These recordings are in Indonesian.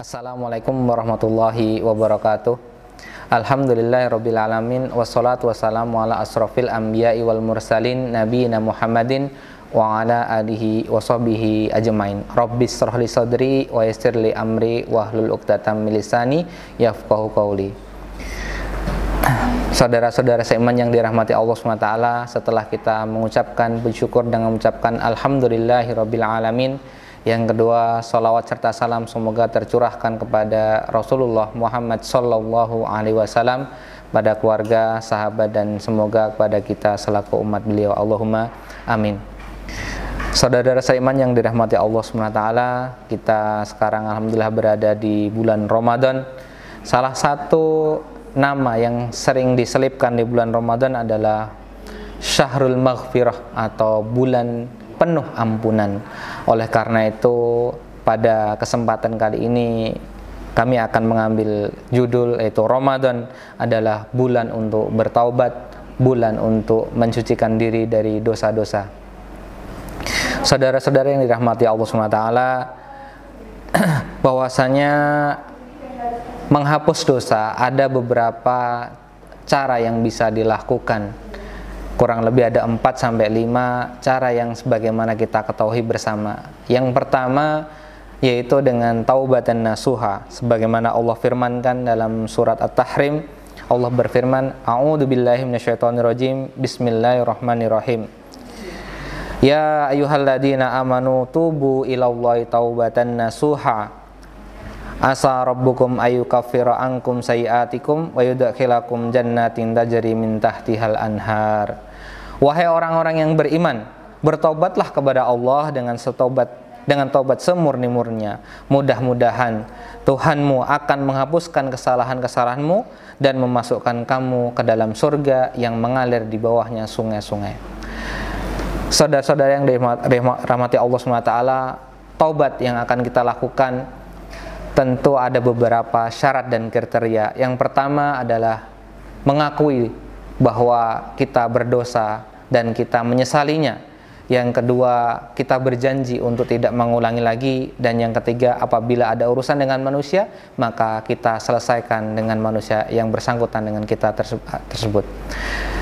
Assalamualaikum warahmatullahi wabarakatuh. Alhamdulillahirabbil alamin wassalatu wassalamu ala asrofil anbiya'i wal mursalin nabiyina Muhammadin wa ala alihi wa sahbihi ajmain. Rabbis shrah li sadri wa yassir li amri wahlul 'uqdatam min lisani yafqahu qawli. Saudara-saudara seiman yang dirahmati Allah SWT, setelah kita mengucapkan bersyukur dengan mengucapkan alhamdulillahirabbil alamin, yang kedua, salawat serta salam semoga tercurahkan kepada Rasulullah Muhammad Sallallahu Alaihi Wasallam, pada keluarga, sahabat, dan semoga kepada kita selaku umat beliau. Allahumma amin. Saudara seiman yang dirahmati Allah SWT, kita sekarang alhamdulillah berada di bulan Ramadan. Salah satu nama yang sering diselipkan di bulan Ramadan adalah Syahrul Maghfirah atau bulan penuh ampunan. Oleh karena itu, pada kesempatan kali ini kami akan mengambil judul, yaitu Ramadan adalah bulan untuk bertaubat, bulan untuk mensucikan diri dari dosa-dosa. Saudara-saudara yang dirahmati Allah SWT, bahwasanya menghapus dosa ada beberapa cara yang bisa dilakukan. Kurang lebih ada 4-5 cara yang sebagaimana kita ketahui bersama. Yang pertama yaitu dengan taubatan nasuha, sebagaimana Allah firmankan dalam surat At-Tahrim. Allah berfirman, a'udzubillahi minasyaitonirrajim, bismillahirrahmanirrahim. Ya ayyuhalladzina amanu tubu ilallahi taubatan nasuha, asa rabbukum ayyukaffira ankum sayiatikum wa yudkhilakum jannatin tajri min tahtihal anhar. Wahai orang-orang yang beriman, bertobatlah kepada Allah dengan taubat semurni-murninya. Mudah-mudahan Tuhanmu akan menghapuskan kesalahan-kesalahanmu dan memasukkan kamu ke dalam surga yang mengalir di bawahnya sungai-sungai. Saudara-saudara yang dirahmati Allah SWT, taubat yang akan kita lakukan tentu ada beberapa syarat dan kriteria. Yang pertama adalah mengakui bahwa kita berdosa dan kita menyesalinya. Yang kedua, kita berjanji untuk tidak mengulangi lagi. Dan yang ketiga, apabila ada urusan dengan manusia, maka kita selesaikan dengan manusia yang bersangkutan dengan kita tersebut.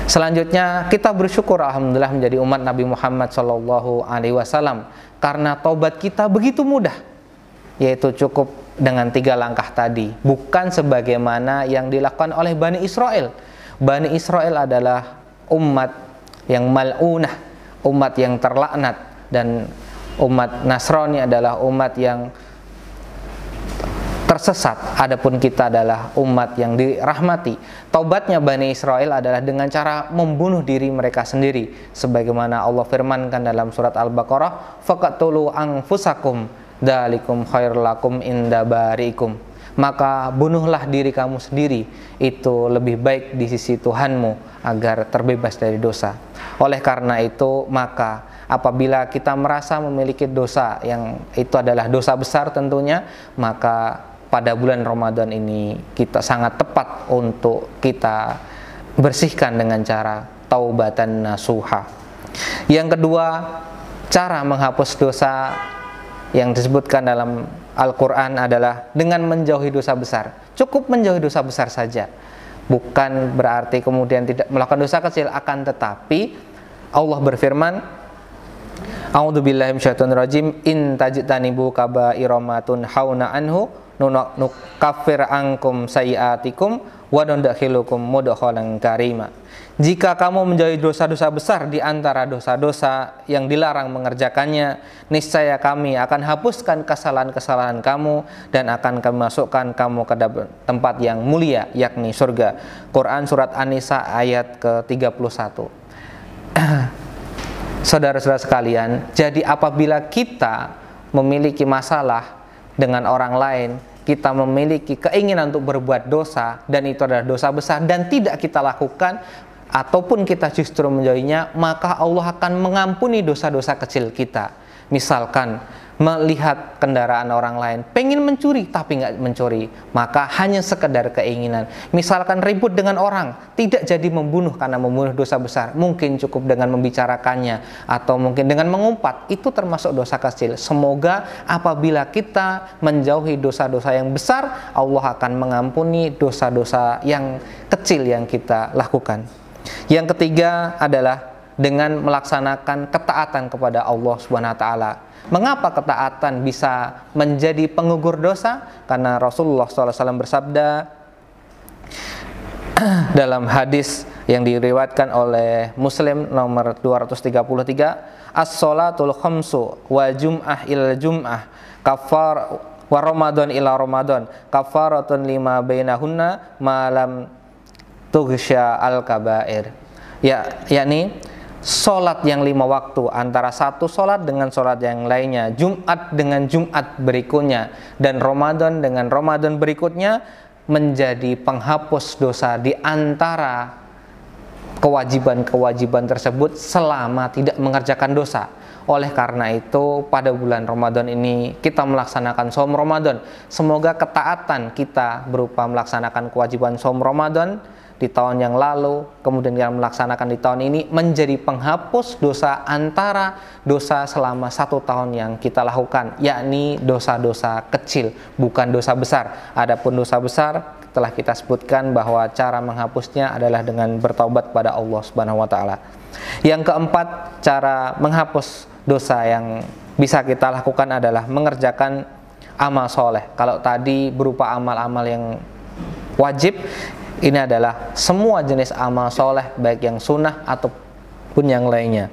Selanjutnya, kita bersyukur alhamdulillah menjadi umat Nabi Muhammad SAW, karena taubat kita begitu mudah, yaitu cukup dengan 3 langkah tadi, bukan sebagaimana yang dilakukan oleh Bani Israel. Bani Israel adalah umat yang mal'unah, umat yang terlaknat, dan umat Nasrani adalah umat yang tersesat. Adapun kita adalah umat yang dirahmati. Taubatnya Bani Israel adalah dengan cara membunuh diri mereka sendiri, sebagaimana Allah firmankan dalam surat Al-Baqarah, faqatulu anfusakum dzalikum khairul lakum inda bariikum. Maka bunuhlah diri kamu sendiri, itu lebih baik di sisi Tuhanmu agar terbebas dari dosa. Oleh karena itu, maka apabila kita merasa memiliki dosa yang itu adalah dosa besar tentunya, maka pada bulan Ramadan ini kita sangat tepat untuk kita bersihkan dengan cara taubatan nasuha. Yang kedua, cara menghapus dosa yang disebutkan dalam Al-Quran adalah dengan menjauhi dosa besar. Cukup menjauhi dosa besar saja, bukan berarti kemudian tidak melakukan dosa kecil. Akan tetapi Allah berfirman, a'udzubillahi minasyaitonirrajim, in tajtanibu kaba'ira ma tunhauna anhu nukaffir ankum sayiatikum wa nudkhilukum mudkhalan karima. Jika kamu menjauhi dosa-dosa besar di antara dosa-dosa yang dilarang mengerjakannya, niscaya kami akan hapuskan kesalahan-kesalahan kamu dan akan kami masukkan kamu ke tempat yang mulia, yakni surga. Quran Surat An-Nisa ayat ke-31. Saudara-saudara sekalian, jadi apabila kita memiliki masalah dengan orang lain, kita memiliki keinginan untuk berbuat dosa, dan itu adalah dosa besar dan tidak kita lakukan, ataupun kita justru menjauhinya, maka Allah akan mengampuni dosa-dosa kecil kita. Misalkan melihat kendaraan orang lain, pengen mencuri tapi nggak mencuri, maka hanya sekedar keinginan. Misalkan ribut dengan orang, tidak jadi membunuh karena membunuh dosa besar, mungkin cukup dengan membicarakannya atau mungkin dengan mengumpat, itu termasuk dosa kecil. Semoga apabila kita menjauhi dosa-dosa yang besar, Allah akan mengampuni dosa-dosa yang kecil yang kita lakukan. Yang ketiga adalah dengan melaksanakan ketaatan kepada Allah Subhanahu wa taala. Mengapa ketaatan bisa menjadi pengugur dosa? Karena Rasulullah SAW bersabda dalam hadis yang diriwayatkan oleh Muslim nomor 233, as-sholatul khamsu wa jum'ah ila jum'ah kafar wa ramadan ila ramadan kafaratun lima bainahunna malam tughsya al-kabair. Yakni sholat yang 5 waktu, antara satu sholat dengan sholat yang lainnya, Jumat dengan Jumat berikutnya, dan Ramadan dengan Ramadan berikutnya, menjadi penghapus dosa di antara kewajiban-kewajiban tersebut selama tidak mengerjakan dosa. Oleh karena itu, pada bulan Ramadan ini kita melaksanakan shaum Ramadan. Semoga ketaatan kita berupa melaksanakan kewajiban shaum Ramadan di tahun yang lalu, kemudian yang melaksanakan di tahun ini, menjadi penghapus dosa antara dosa selama 1 tahun yang kita lakukan, yakni dosa-dosa kecil, bukan dosa besar. Adapun dosa besar telah kita sebutkan bahwa cara menghapusnya adalah dengan bertaubat pada Allah Subhanahu wa taala. Yang keempat, cara menghapus dosa yang bisa kita lakukan adalah mengerjakan amal soleh. Kalau tadi berupa amal-amal yang wajib, ini adalah semua jenis amal soleh, baik yang sunnah ataupun yang lainnya.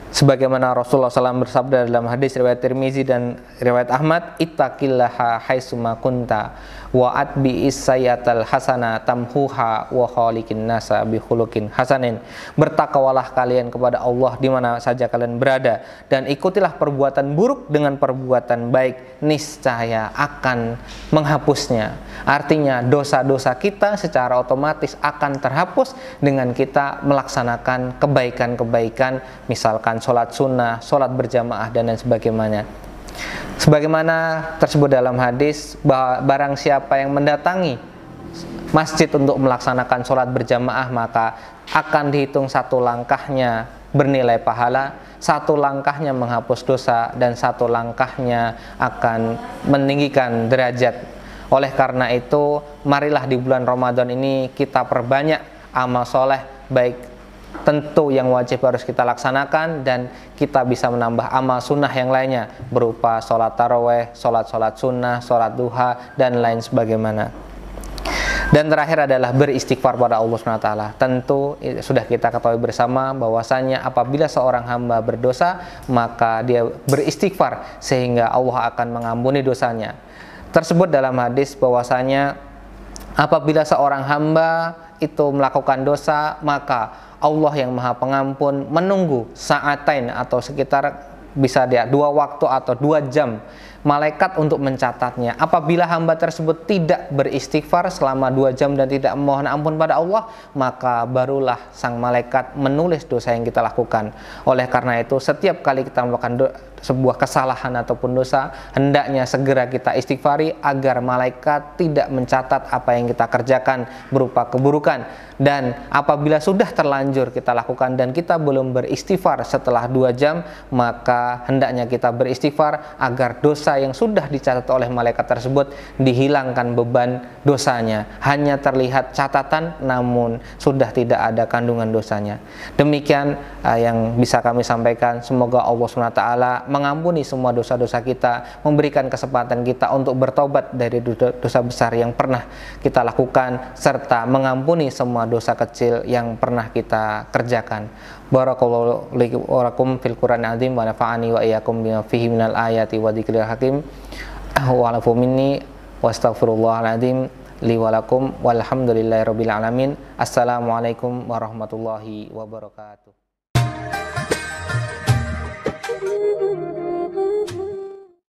Sebagaimana Rasulullah SAW bersabda dalam hadis riwayat Tirmizi dan riwayat Ahmad, ittaqillaha haitsuma kunta wa atbi'is sayyatal hasana tamhuha wa khaliqin nasa bi khuluqin hasanin. Bertakwalah kalian kepada Allah di mana saja kalian berada, dan ikutilah perbuatan buruk dengan perbuatan baik, niscaya akan menghapusnya. Artinya dosa-dosa kita secara otomatis akan terhapus dengan kita melaksanakan kebaikan-kebaikan, misalkan sholat sunnah, sholat berjamaah, dan lain sebagainya. Sebagaimana tersebut dalam hadis, bahwa barang siapa yang mendatangi masjid untuk melaksanakan sholat berjamaah, maka akan dihitung 1 langkahnya bernilai pahala, 1 langkahnya menghapus dosa, dan 1 langkahnya akan meninggikan derajat. Oleh karena itu, marilah di bulan Ramadan ini kita perbanyak amal soleh, baik tentu yang wajib harus kita laksanakan, dan kita bisa menambah amal sunnah yang lainnya berupa sholat taraweh, sholat sunnah, sholat duha, dan lain sebagaimana. Dan terakhir adalah beristighfar pada Allah SWT. Tentu sudah kita ketahui bersama bahwasanya apabila seorang hamba berdosa, maka dia beristighfar sehingga Allah akan mengampuni dosanya. Tersebut dalam hadis bahwasanya apabila seorang hamba itu melakukan dosa, maka Allah yang Maha Pengampun menunggu sa'atain atau sekitar bisa dia 2 waktu atau 2 jam malaikat untuk mencatatnya. Apabila hamba tersebut tidak beristighfar selama 2 jam dan tidak memohon ampun pada Allah, maka barulah sang malaikat menulis dosa yang kita lakukan. Oleh karena itu, setiap kali kita melakukan sebuah kesalahan ataupun dosa, hendaknya segera kita istighfari agar malaikat tidak mencatat apa yang kita kerjakan berupa keburukan. Dan apabila sudah terlanjur kita lakukan dan kita belum beristighfar setelah 2 jam, maka hendaknya kita beristighfar agar dosa dosa yang sudah dicatat oleh malaikat tersebut dihilangkan beban dosanya. Hanya terlihat catatan namun sudah tidak ada kandungan dosanya. Demikian yang bisa kami sampaikan. Semoga Allah SWT mengampuni semua dosa-dosa kita, memberikan kesempatan kita untuk bertobat dari dosa besar yang pernah kita lakukan, serta mengampuni semua dosa kecil yang pernah kita kerjakan. Barakallahu lakum fil Qur'an azim wa nafa'ani wa iyyakum bima fihi minal ayati wa dzikril hakim. Wa alafu minni wa astaghfirullahal azim li wa lakum walhamdulillahirabbil alamin. Assalamualaikum warahmatullahi wabarakatuh.